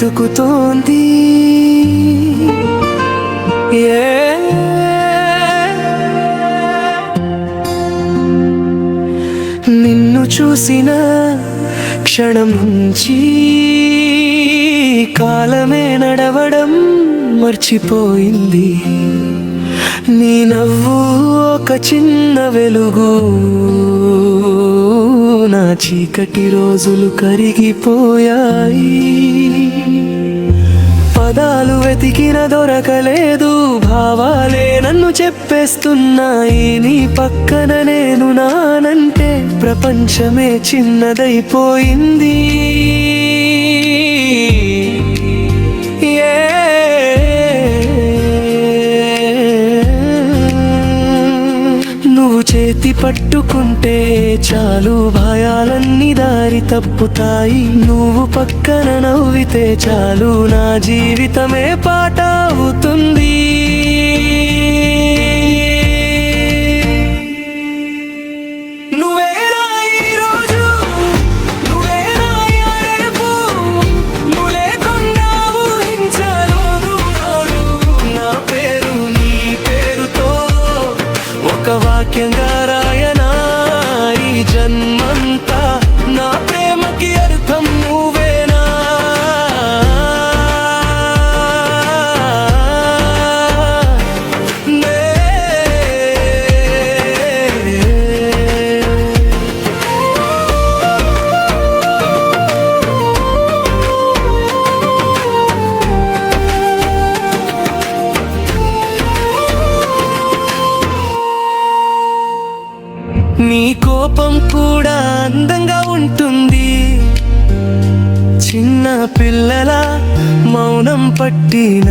వెతుకుతోంది. నిన్ను చూసిన క్షణం నుంచి కాలమే నడవడం మర్చిపోయింది. నీ నవ్వు ఒక చిన్న వెలుగు, నా చీకటి రోజులు కరిగిపోయాయి. పదాలు వెతికిన దొరకలేదు, భావాలే నన్ను చెప్పేస్తున్నాయి. నీ పక్కన నేను నానంటే ప్రపంచమే చిన్నదైపోయింది. నువ్వు చేతి పట్టుకుంటే చాలు, భయాలన్నీ దారి తప్పుతాయి. నువ్వు పక్కన నవ్వితే చాలు, నా జీవితమే పాట అవుతుంది. వాక్యంగా రాయనా ఈ జన్మంతా, నా ప్రేమకి అర్థం నువ్వేనా. నీ కోపం కూడా అందంగా ఉంటుంది, చిన్న పిల్లల మౌనం పట్టిన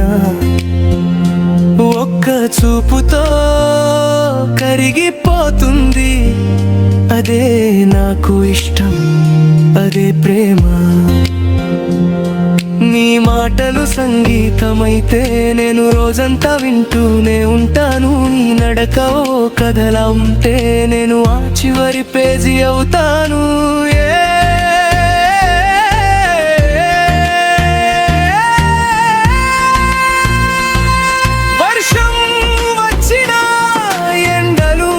ఒక్క చూపుతో కరిగిపోతుంది. అదే నాకు ఇష్టం, అదే ప్రేమ. నీ మాటలు సంగీతమైతే నేను రోజంతా వింటూనే ఉంటాను. నీ నడక ఓ కథలా ఉంటే నేను ఆ చివరి పేజీ అవుతాను. వర్షం వచ్చినా ఎండలు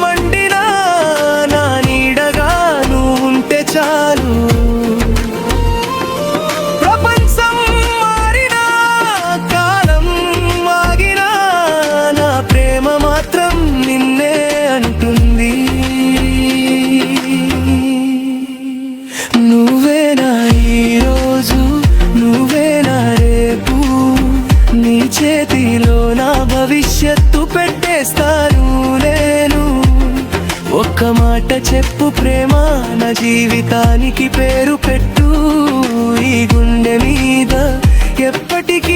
మండినా నా నీడగా నువ్వు ఉంటే చాలు. నువ్వేనా ఈరోజు, నువ్వేనా రేపు, నీ చేతిలో నా భవిష్యత్తు పెట్టేస్తాను నేను. ఒక్క మాట చెప్పు ప్రేమ, నా జీవితానికి పేరు పెట్టు. ఈ గుండె మీద ఎప్పటికీ